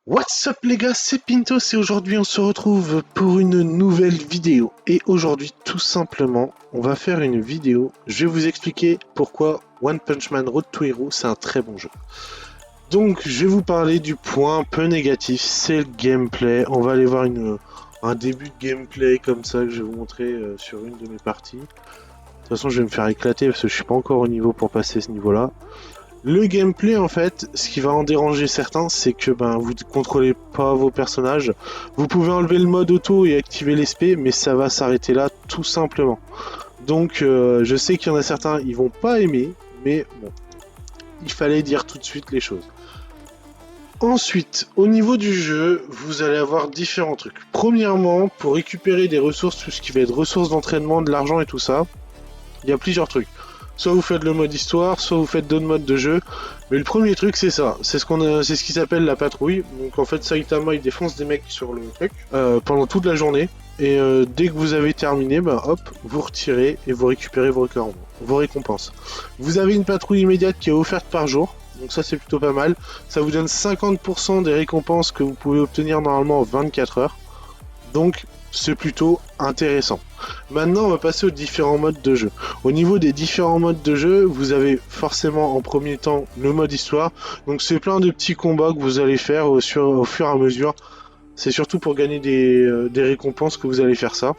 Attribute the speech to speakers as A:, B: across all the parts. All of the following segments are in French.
A: What's up les gars, c'est Pintos et aujourd'hui on se retrouve pour une nouvelle vidéo. Et aujourd'hui tout simplement, on va faire une vidéo, je vais vous expliquer pourquoi One Punch Man Road to Hero c'est un très bon jeu. Donc je vais vous parler du point un peu négatif, c'est le gameplay. On va aller voir un début de gameplay comme ça que je vais vous montrer sur une de mes parties. De toute façon je vais me faire éclater parce que je suis pas encore au niveau pour passer ce niveau là. Le gameplay, en fait, ce qui va en déranger certains, c'est que vous ne contrôlez pas vos personnages. Vous pouvez enlever le mode auto et activer l'esprit, mais ça va s'arrêter là tout simplement. Donc, je sais qu'il y en a certains, ils vont pas aimer, mais bon, il fallait dire tout de suite les choses. Ensuite, au niveau du jeu, vous allez avoir différents trucs. Premièrement, pour récupérer des ressources, tout ce qui va être ressources d'entraînement, de l'argent et tout ça, il y a plusieurs trucs. Soit vous faites le mode histoire, soit vous faites d'autres modes de jeu. Mais le premier truc c'est ça, c'est ce qui s'appelle la patrouille. Donc en fait Saitama il défonce des mecs sur le truc pendant toute la journée. Et dès que vous avez terminé, hop, vous retirez et vous récupérez vos récompenses. Vous avez une patrouille immédiate qui est offerte par jour. Donc ça c'est plutôt pas mal. Ça vous donne 50% des récompenses que vous pouvez obtenir normalement en 24 heures. Donc c'est plutôt intéressant. Maintenant, on va passer aux différents modes de jeu. Au niveau des différents modes de jeu, vous avez forcément en premier temps le mode histoire. Donc c'est plein de petits combats que vous allez faire au fur et à mesure. C'est surtout pour gagner des récompenses que vous allez faire ça.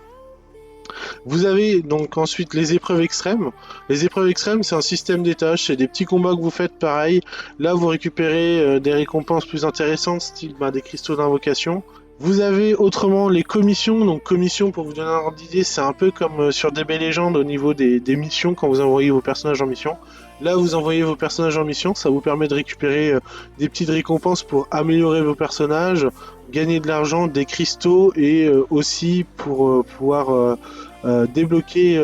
A: Vous avez donc ensuite les épreuves extrêmes. Les épreuves extrêmes, c'est un système des tâches, c'est des petits combats que vous faites pareil. Là, vous récupérez des récompenses plus intéressantes, style des cristaux d'invocation. Vous avez autrement les commissions. Donc commissions, pour vous donner un ordre d'idée, c'est un peu comme sur DB Legends au niveau des missions quand vous envoyez vos personnages en mission. Là, vous envoyez vos personnages en mission, ça vous permet de récupérer des petites récompenses pour améliorer vos personnages, gagner de l'argent, des cristaux et aussi pour pouvoir débloquer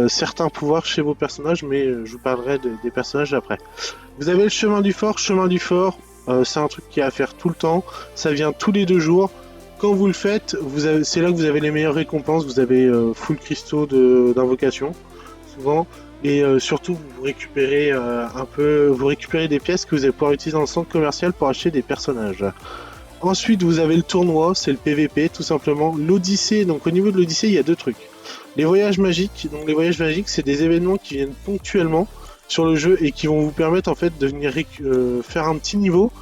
A: certains pouvoirs chez vos personnages, mais je vous parlerai des personnages après. Vous avez le chemin du fort. Chemin du fort, c'est un truc qui est à faire tout le temps, ça vient tous les 2 jours. Quand vous le faites, c'est là que vous avez les meilleures récompenses. Vous avez full cristaux d'invocation, souvent. Et surtout, vous récupérez vous récupérez des pièces que vous allez pouvoir utiliser dans le centre commercial pour acheter des personnages. Ensuite, vous avez le tournoi, c'est le PVP, tout simplement. L'Odyssée, donc au niveau de l'Odyssée, il y a 2 trucs. Les voyages magiques, donc les voyages magiques, c'est des événements qui viennent ponctuellement sur le jeu et qui vont vous permettre en fait de venir faire un petit niveau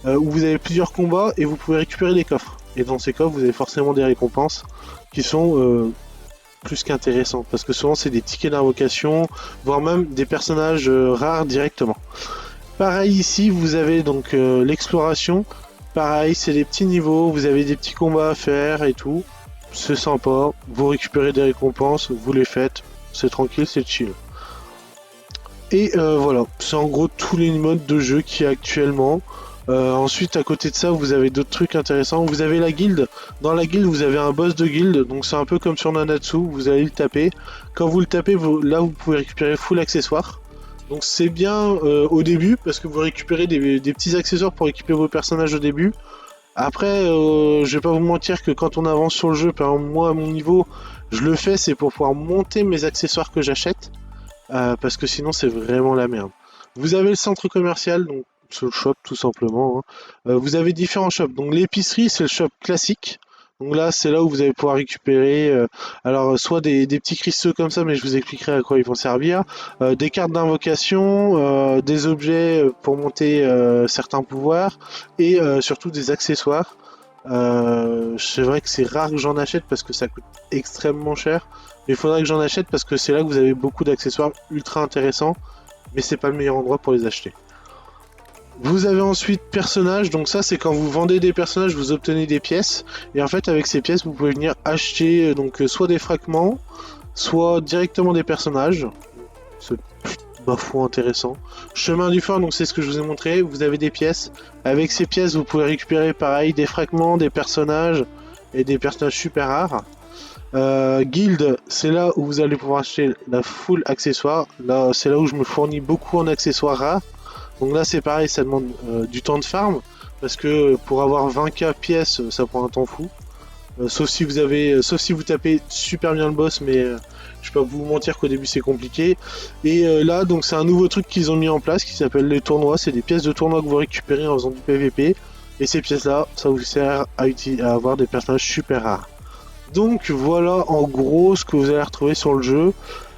A: où vous avez plusieurs combats et vous pouvez récupérer des coffres. Et dans ces coffres, vous avez forcément des récompenses qui sont plus qu'intéressantes parce que souvent c'est des tickets d'invocation, voire même des personnages rares directement. Pareil ici, vous avez donc l'exploration. Pareil, c'est des petits niveaux, vous avez des petits combats à faire et tout. C'est sympa, vous récupérez des récompenses, vous les faites, c'est tranquille, c'est chill. Et voilà, c'est en gros tous les modes de jeu qu'il y a actuellement. Ensuite, à côté de ça, vous avez d'autres trucs intéressants. Vous avez la guilde. Dans la guilde, vous avez un boss de guilde. Donc c'est un peu comme sur Nanatsu, vous allez le taper. Quand vous le tapez, là vous pouvez récupérer full accessoires. Donc c'est bien au début, parce que vous récupérez des petits accessoires pour équiper vos personnages au début. Après, je vais pas vous mentir que quand on avance sur le jeu, par exemple moi à mon niveau, je le fais, c'est pour pouvoir monter mes accessoires que j'achète. Parce que sinon c'est vraiment la merde. Vous avez le centre commercial, donc c'est le shop tout simplement, hein. Vous avez différents shops. Donc l'épicerie c'est le shop classique. Donc là c'est là où vous allez pouvoir récupérer alors soit des petits cristaux comme ça, mais je vous expliquerai à quoi ils vont servir, des cartes d'invocation, des objets pour monter certains pouvoirs et surtout des accessoires. C'est vrai que c'est rare que j'en achète parce que ça coûte extrêmement cher. Mais il faudrait que j'en achète parce que c'est là que vous avez beaucoup d'accessoires ultra intéressants. Mais c'est pas le meilleur endroit pour les acheter. Vous avez ensuite personnages. Donc ça c'est quand vous vendez des personnages, vous obtenez des pièces. Et en fait avec ces pièces vous pouvez venir acheter soit des fragments, soit directement des personnages. C'est ma foi intéressant. Chemin du fort, donc c'est ce que je vous ai montré. Vous avez des pièces. Avec ces pièces vous pouvez récupérer pareil des fragments, des personnages et des personnages super rares. Guild, c'est là où vous allez pouvoir acheter la full accessoire. Là, c'est là où je me fournis beaucoup en accessoires rares. Donc là, c'est pareil, ça demande du temps de farm. Parce que pour avoir 20k pièces, ça prend un temps fou. Sauf si vous tapez super bien le boss, mais je peux pas vous mentir qu'au début c'est compliqué. Et là, donc c'est un nouveau truc qu'ils ont mis en place qui s'appelle les tournois. C'est des pièces de tournoi que vous récupérez en faisant du PVP. Et ces pièces-là, ça vous sert à avoir des personnages super rares. Donc voilà en gros ce que vous allez retrouver sur le jeu.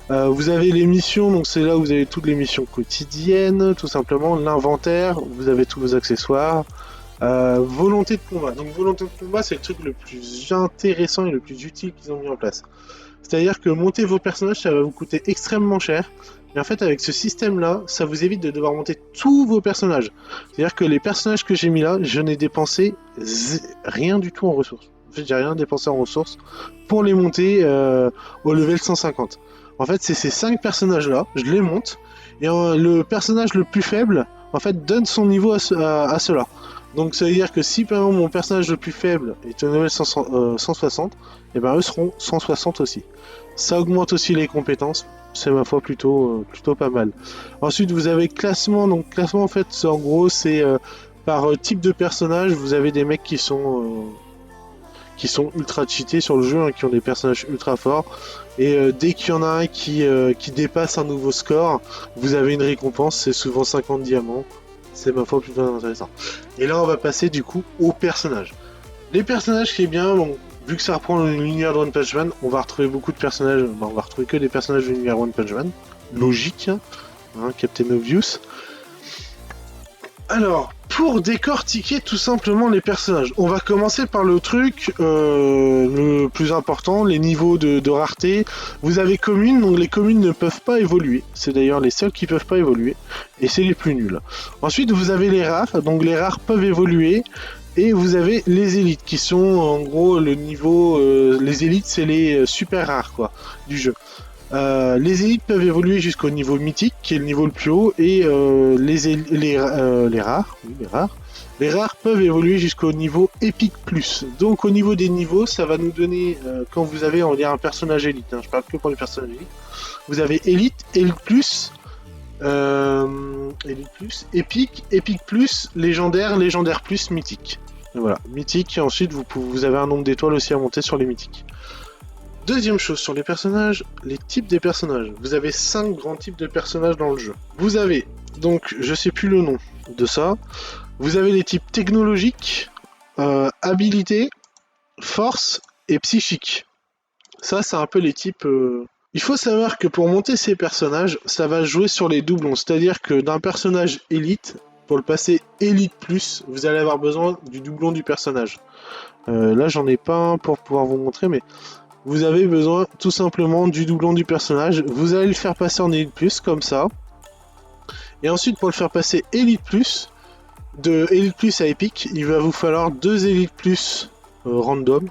A: Vous avez les missions, donc c'est là où vous avez toutes les missions quotidiennes, tout simplement, l'inventaire, vous avez tous vos accessoires. Volonté de combat. Donc volonté de combat, c'est le truc le plus intéressant et le plus utile qu'ils ont mis en place. C'est-à-dire que monter vos personnages, ça va vous coûter extrêmement cher. Et en fait, avec ce système-là, ça vous évite de devoir monter tous vos personnages. C'est-à-dire que les personnages que j'ai mis là, je n'ai dépensé rien du tout en ressources. En fait, j'ai rien dépensé en ressources pour les monter au level 150. En fait, c'est ces 5 personnages-là, je les monte, et le personnage le plus faible, en fait, donne son niveau à ceux-là. Donc ça veut dire que si par exemple mon personnage le plus faible est au level 160, et ben eux seront 160 aussi. Ça augmente aussi les compétences, c'est ma foi plutôt pas mal. Ensuite vous avez classement, donc classement en fait en gros c'est par type de personnage, vous avez des mecs qui sont ultra cheatés sur le jeu, hein, qui ont des personnages ultra forts. Et dès qu'il y en a un qui dépasse un nouveau score, vous avez une récompense, c'est souvent 50 diamants. C'est ma foi plutôt intéressant. Et là, on va passer du coup aux personnages. Les personnages qui est bien, bon, vu que ça reprend l'univers de One Punch Man, on va retrouver beaucoup de personnages. On va retrouver que des personnages de l'univers One Punch Man. Logique, hein, Captain Obvious. Alors, pour décortiquer tout simplement les personnages, on va commencer par le truc le plus important, les niveaux de rareté. Vous avez communes, donc les communes ne peuvent pas évoluer. C'est d'ailleurs les seuls qui peuvent pas évoluer, et c'est les plus nuls. Ensuite, vous avez les rares, donc les rares peuvent évoluer. Et vous avez les élites, qui sont en gros le niveau... les élites, c'est les super rares quoi, du jeu. Les élites peuvent évoluer jusqu'au niveau mythique, qui est le niveau le plus haut, et les rares, oui, les rares peuvent évoluer jusqu'au niveau épique plus. Donc au niveau des niveaux, ça va nous donner, quand vous avez, on va dire, un personnage élite, hein, je parle que pour les personnages élites, vous avez élite, élite plus, épique, épique plus, légendaire, légendaire plus, mythique. Et voilà, mythique, et ensuite vous avez un nombre d'étoiles aussi à monter sur les mythiques. Deuxième chose sur les personnages, les types des personnages. Vous avez 5 grands types de personnages dans le jeu. Vous avez, donc, je sais plus le nom de ça, vous avez les types technologiques, habilité, force et psychique. Ça, c'est un peu les types... Il faut savoir que pour monter ces personnages, ça va jouer sur les doublons. C'est-à-dire que d'un personnage élite, pour le passer élite plus, vous allez avoir besoin du doublon du personnage. Là, j'en ai pas un pour pouvoir vous montrer, mais... Vous avez besoin tout simplement du doublon du personnage. Vous allez le faire passer en Elite Plus, comme ça. Et ensuite, pour le faire passer Elite Plus, de Elite Plus à Epic, il va vous falloir 2 Elite Plus random.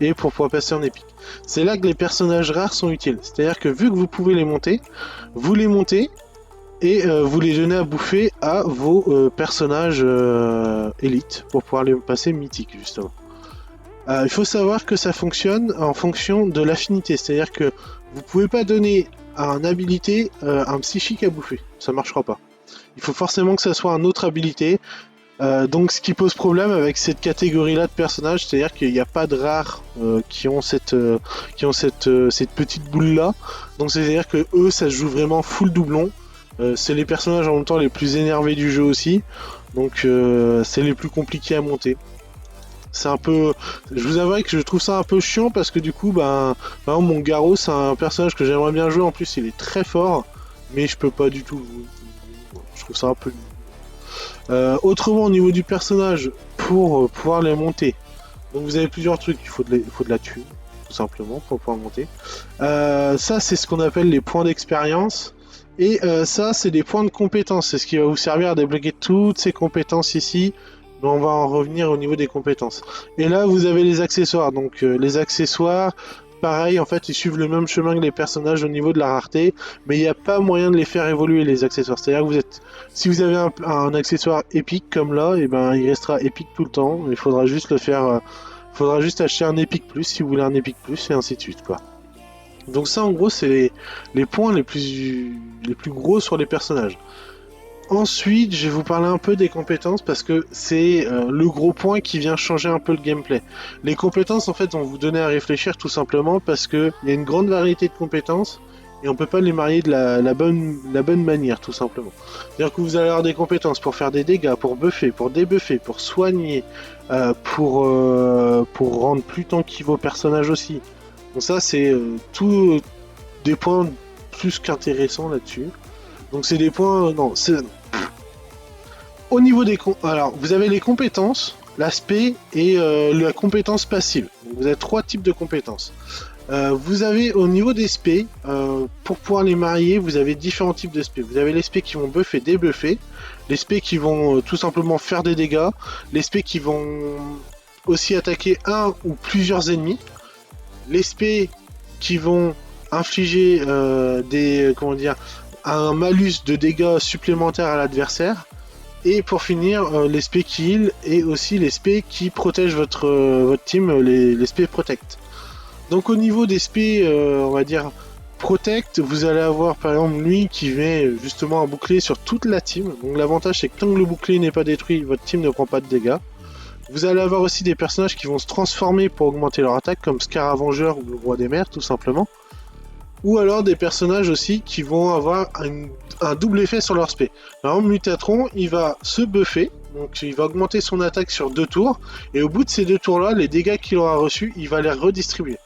A: Et pour pouvoir passer en Epic. C'est là que les personnages rares sont utiles. C'est-à-dire que vu que vous pouvez les monter, vous les montez et vous les donnez à bouffer à vos personnages Elite pour pouvoir les passer mythiques, justement. Il faut savoir que ça fonctionne en fonction de l'affinité, c'est-à-dire que vous pouvez pas donner à un habilité un psychique à bouffer, ça marchera pas. Il faut forcément que ça soit un autre habilité, donc ce qui pose problème avec cette catégorie-là de personnages, c'est-à-dire qu'il n'y a pas de rares qui ont cette petite boule-là, donc c'est-à-dire que eux, ça se joue vraiment full doublon. C'est les personnages en même temps les plus énervés du jeu aussi, donc c'est les plus compliqués à monter. C'est un peu... Je vous avouerai que je trouve ça un peu chiant parce que du coup, par exemple, mon Garou, c'est un personnage que j'aimerais bien jouer. En plus, il est très fort, mais je peux pas du tout. Je trouve ça un peu... autrement, au niveau du personnage, pour pouvoir les monter, donc vous avez plusieurs trucs. Il faut de la thune, tout simplement, pour pouvoir monter. Ça, c'est ce qu'on appelle les points d'expérience. Et ça, c'est des points de compétence. C'est ce qui va vous servir à débloquer toutes ces compétences ici. Mais on va en revenir au niveau des compétences. Et là, vous avez les accessoires. Donc, les accessoires, pareil, en fait, ils suivent le même chemin que les personnages au niveau de la rareté. Mais il n'y a pas moyen de les faire évoluer, les accessoires. C'est-à-dire que si vous avez un accessoire épique comme là, et ben, il restera épique tout le temps. Il faudra juste le faire... faudra juste acheter un épique plus si vous voulez un épique plus, et ainsi de suite, quoi. Donc ça, en gros, c'est les points les plus gros sur les personnages. Ensuite, je vais vous parler un peu des compétences parce que c'est le gros point qui vient changer un peu le gameplay. Les compétences, en fait, vont vous donner à réfléchir tout simplement parce qu'il y a une grande variété de compétences et on peut pas les marier de la bonne manière, tout simplement. C'est-à-dire que vous allez avoir des compétences pour faire des dégâts, pour buffer, pour débuffer, pour soigner, pour rendre plus tanky vos personnages aussi. Donc ça, c'est tout des points plus qu'intéressants là-dessus. Donc c'est des points... non, c'est... Au niveau des... Alors, vous avez les compétences, l'aspect et la compétence passive. Donc, vous avez 3 types de compétences. Vous avez au niveau des spés, pour pouvoir les marier, vous avez différents types de spés. Vous avez les spés qui vont buffer, débuffer, les spés qui vont tout simplement faire des dégâts, les spés qui vont aussi attaquer un ou plusieurs ennemis, les spés qui vont infliger un malus de dégâts supplémentaires à l'adversaire. Et pour finir, les spés qui heal et aussi les spés qui protègent votre team, les spés protect. Donc au niveau des spés, on va dire protect, vous allez avoir par exemple lui qui met justement un bouclier sur toute la team. Donc l'avantage c'est que tant que le bouclier n'est pas détruit, votre team ne prend pas de dégâts. Vous allez avoir aussi des personnages qui vont se transformer pour augmenter leur attaque, comme Scaravengeur ou le Roi des Mers tout simplement. Ou alors des personnages aussi qui vont avoir un double effet sur leur spé. Par exemple, Mutatron, il va se buffer, donc il va augmenter son attaque sur 2 tours, et au bout de ces 2 tours-là, les dégâts qu'il aura reçus, il va les redistribuer.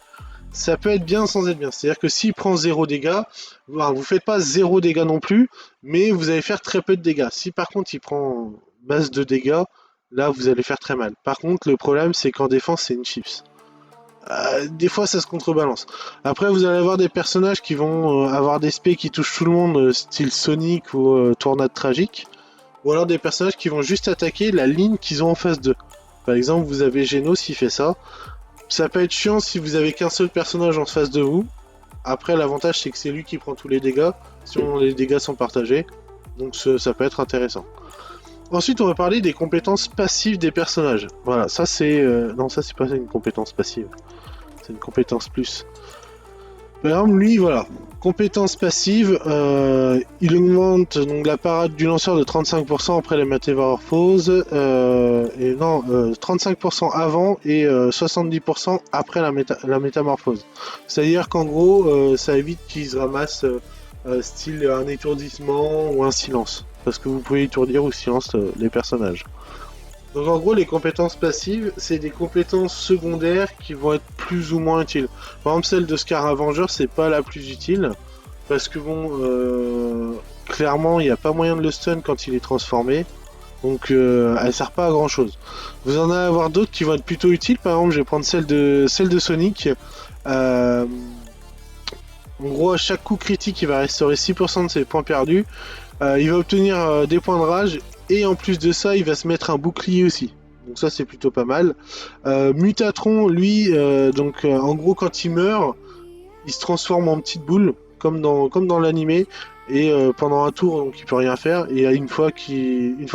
A: Ça peut être bien sans être bien, c'est-à-dire que s'il prend 0 dégâts, vous faites pas 0 dégâts non plus, mais vous allez faire très peu de dégâts. Si par contre il prend masse de dégâts, là vous allez faire très mal. Par contre, le problème c'est qu'en défense, c'est une chips. Des fois ça se contrebalance. Après vous allez avoir des personnages qui vont avoir des spés qui touchent tout le monde, style Sonic ou Tornade Tragique, ou alors des personnages qui vont juste attaquer la ligne qu'ils ont en face d'eux. Par exemple vous avez Genos qui fait ça. Ça peut être chiant si vous avez qu'un seul personnage en face de vous. Après l'avantage c'est que c'est lui qui prend tous les dégâts, sinon les dégâts sont partagés, donc ça peut être intéressant. Ensuite, on va parler des compétences passives des personnages. Voilà, ça c'est... non, ça c'est pas une compétence passive. C'est une compétence plus. Par exemple, lui, voilà. Compétence passive, il augmente donc, la parade du lanceur de 35% après la métamorphose. 35% avant et 70% après la métamorphose. C'est-à-dire qu'en gros, ça évite qu'il se ramasse style un étourdissement ou un silence. Parce que vous pouvez étourdir ou silence les personnages. Donc en gros, les compétences passives, c'est des compétences secondaires qui vont être plus ou moins utiles. Par exemple, celle de Scaravengeur, c'est pas la plus utile. Parce que bon, clairement, il n'y a pas moyen de le stun quand il est transformé. Donc elle sert pas à grand chose. Vous en allez avoir d'autres qui vont être plutôt utiles. Par exemple, je vais prendre celle de Sonic. En gros, à chaque coup critique, il va restaurer 6% de ses points perdus. Il va obtenir des points de rage. Et en plus de ça, il va se mettre un bouclier aussi. Donc ça, c'est plutôt pas mal. Mutatron, lui, en gros, quand il meurt, il se transforme en petite boule, comme dans l'animé. Et pendant un tour, donc il peut rien faire. Et une fois que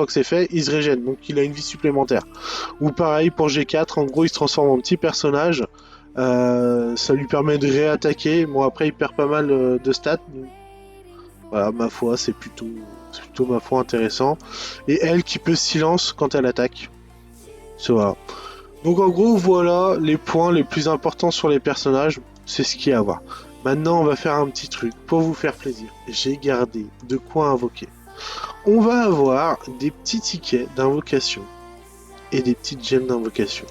A: c'est fait, il se régène. Donc il a une vie supplémentaire. Ou pareil pour G4, en gros, il se transforme en petit personnage. Ça lui permet de réattaquer. Bon, après, il perd pas mal de stats. Voilà, ma foi, c'est plutôt ma foi intéressant. Et elle qui peut silence quand elle attaque. Voilà. Donc en gros, voilà les points les plus importants sur les personnages. C'est ce qu'il y a à voir. Maintenant, on va faire un petit truc pour vous faire plaisir. J'ai gardé de quoi invoquer. On va avoir des petits tickets d'invocation et des petites gemmes d'invocation.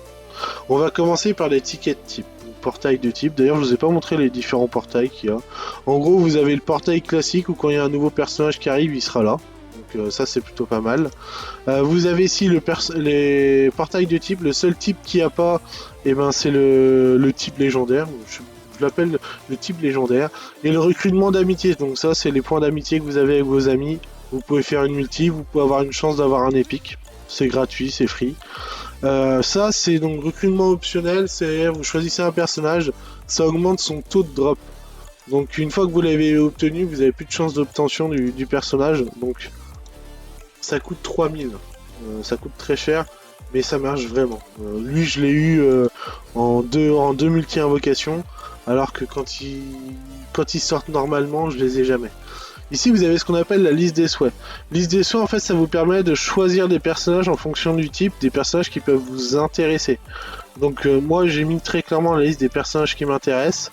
A: On va commencer par les tickets de type. Portail de type. D'ailleurs, je vous ai pas montré les différents portails qu'il y a. En gros, vous avez le portail classique où quand il y a un nouveau personnage qui arrive, il sera là. Donc ça, c'est plutôt pas mal. Vous avez ici les portails de type. Le seul type qu'il n'y a pas, c'est le type légendaire. Je l'appelle le type légendaire. Et le recrutement d'amitié. Donc ça, c'est les points d'amitié que vous avez avec vos amis. Vous pouvez faire une multi. Vous pouvez avoir une chance d'avoir un épique. C'est gratuit, c'est free. Ça c'est donc recrutement optionnel, c'est vous choisissez un personnage, ça augmente son taux de drop. Donc une fois que vous l'avez obtenu, vous avez plus de chance d'obtention du personnage. Donc ça coûte 3000. Ça coûte très cher, mais ça marche vraiment. Lui je l'ai eu en deux multi-invocations, alors que quand ils sortent normalement, je les ai jamais. Ici, vous avez ce qu'on appelle la liste des souhaits. Liste des souhaits, en fait, ça vous permet de choisir des personnages en fonction du type, des personnages qui peuvent vous intéresser. Donc, moi, j'ai mis très clairement la liste des personnages qui m'intéressent.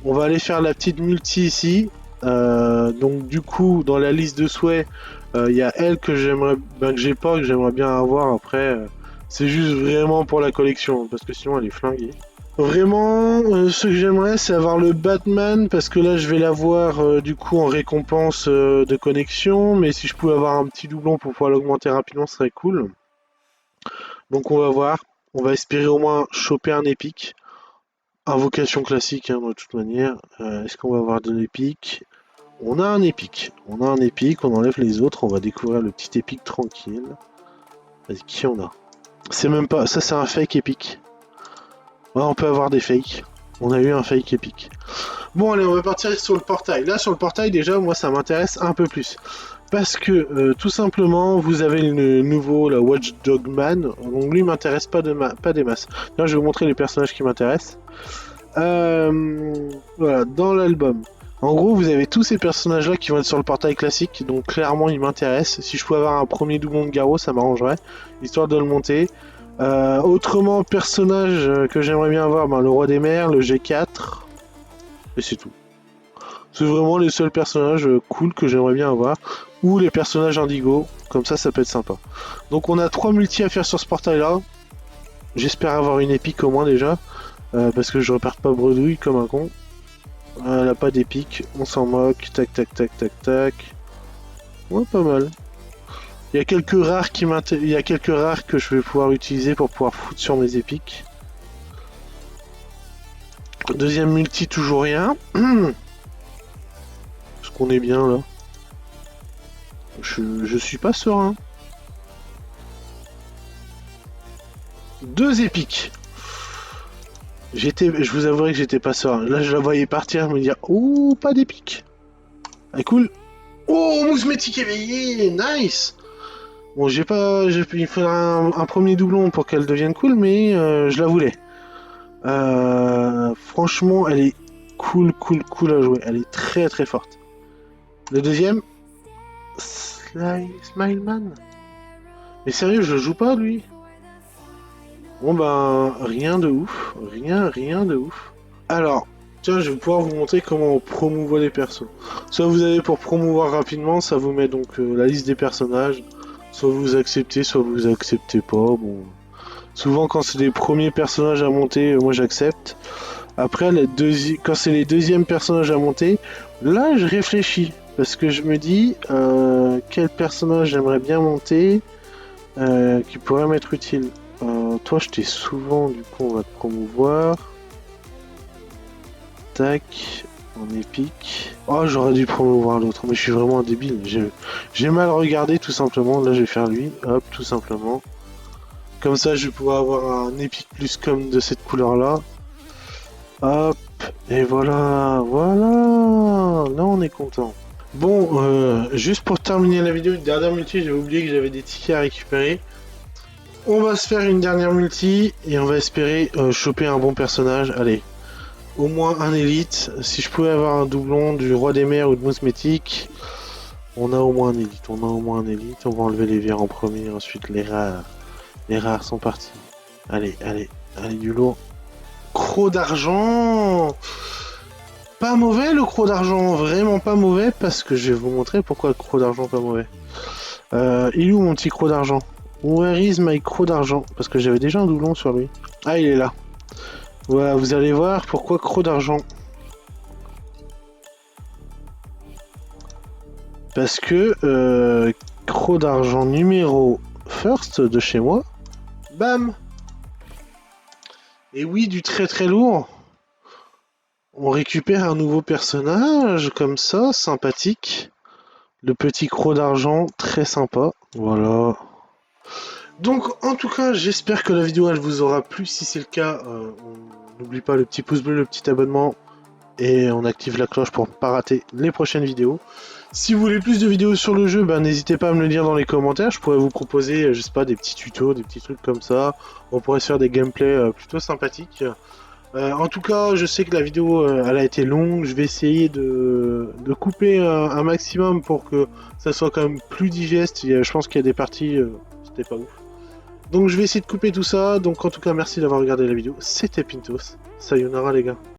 A: On va aller faire la petite multi ici. Donc du coup, dans la liste de souhaits, il y a elle que j'aimerais, que j'ai pas, que j'aimerais bien avoir. Après, c'est juste vraiment pour la collection, parce que sinon elle est flinguée. Vraiment, ce que j'aimerais, c'est avoir le Batman, parce que là, je vais l'avoir du coup en récompense de connexion. Mais si je pouvais avoir un petit doublon pour pouvoir l'augmenter rapidement, ce serait cool. Donc on va voir. On va espérer au moins choper un épique. Invocation classique, hein, de toute manière. Est-ce qu'on va avoir de l'épique? On a un épique. On a un épique, on enlève les autres, on va découvrir le petit épique tranquille. Vas-y, qui on a? C'est même pas... Ça, c'est un fake épique. Ouais, on peut avoir des fakes. On a eu un fake épique. Bon, allez, on va partir sur le portail. Là, sur le portail, déjà, moi, ça m'intéresse un peu plus. Parce que, tout simplement, vous avez le nouveau, la Watchdog Man. Donc, lui, m'intéresse pas, pas des masses. Là, je vais vous montrer les personnages qui m'intéressent. Voilà, dans l'album. En gros, vous avez tous ces personnages-là qui vont être sur le portail classique, donc clairement, ils m'intéressent. Si je pouvais avoir un premier doublon de Garou, ça m'arrangerait, histoire de le monter. Autrement, personnage que j'aimerais bien avoir, le Roi des Mers, le G4, et c'est tout. C'est vraiment les seuls personnages cool que j'aimerais bien avoir, ou les personnages Indigo, comme ça peut être sympa. Donc on a 3 multis à faire sur ce portail-là. J'espère avoir une épique au moins déjà. Parce que je reparte pas bredouille comme un con. Elle a pas d'épique, on s'en moque, tac tac tac tac tac. Ouais, pas mal. Il y a quelques rares que je vais pouvoir utiliser pour pouvoir foutre sur mes épiques. Deuxième multi, toujours rien. Est-ce qu'on est bien là? Je suis pas serein. 2 épiques. Je vous avouerai que j'étais pas serein. Là, je la voyais partir, me dire, oh, pas d'épique. Ah, cool. Oh, mousse mythique éveillée, nice. Bon, il faudra un premier doublon pour qu'elle devienne cool, mais je la voulais. Franchement, elle est cool à jouer. Elle est très très forte. Le deuxième, Smileman. Mais sérieux, je le joue pas lui. Bon ben, rien de ouf, rien de ouf. Alors, tiens, je vais pouvoir vous montrer comment on promouvoit les persos. Soit vous avez pour promouvoir rapidement, ça vous met donc la liste des personnages. Soit vous acceptez, soit vous acceptez pas. Bon, souvent quand c'est les premiers personnages à monter, moi j'accepte. Après, quand c'est les deuxièmes personnages à monter, là je réfléchis parce que je me dis quel personnage j'aimerais bien monter qui pourrait m'être utile. Toi, je t'ai souvent, du coup, on va te promouvoir. Tac, en épique. Oh, j'aurais dû promouvoir l'autre, mais je suis vraiment un débile. J'ai mal regardé, tout simplement. Là, je vais faire lui, hop, tout simplement. Comme ça, je vais pouvoir avoir un épique plus comme de cette couleur-là. Hop, et voilà. Là, on est content. Bon, juste pour terminer la vidéo, une dernière multi, j'ai oublié que j'avais des tickets à récupérer. On va se faire une dernière multi et on va espérer choper un bon personnage. Allez, au moins un élite. Si je pouvais avoir un doublon du Roi des Mers ou de Mousse Mythique, on a au moins un élite. On va enlever les verts en premier, ensuite les rares. Les rares sont partis. Allez, du lourd. Croc d'argent. Pas mauvais le croc d'argent, vraiment pas mauvais, parce que je vais vous montrer pourquoi le croc d'argent pas mauvais. Il est où mon petit croc d'argent? Where is my croc d'argent? Parce que j'avais déjà un doublon sur lui. Ah, il est là. Voilà, vous allez voir pourquoi croc d'argent. Parce que croc d'argent numéro first de chez moi. Bam! Et oui, du très très lourd. On récupère un nouveau personnage comme ça, sympathique. Le petit croc d'argent, très sympa. Voilà. Donc en tout cas, j'espère que la vidéo elle vous aura plu. Si c'est le cas, on n'oublie pas le petit pouce bleu, le petit abonnement et on active la cloche pour ne pas rater les prochaines vidéos. Si vous voulez plus de vidéos sur le jeu, n'hésitez pas à me le dire dans les commentaires. Je pourrais vous proposer, je sais pas, des petits tutos, des petits trucs comme ça. On pourrait se faire des gameplays plutôt sympathiques. En tout cas, je sais que la vidéo elle a été longue. Je vais essayer de couper un maximum pour que ça soit quand même plus digeste. Je pense qu'il y a des parties, c'était pas ouf. Donc je vais essayer de couper tout ça. Donc en tout cas, merci d'avoir regardé la vidéo. C'était Pintos. Sayonara les gars.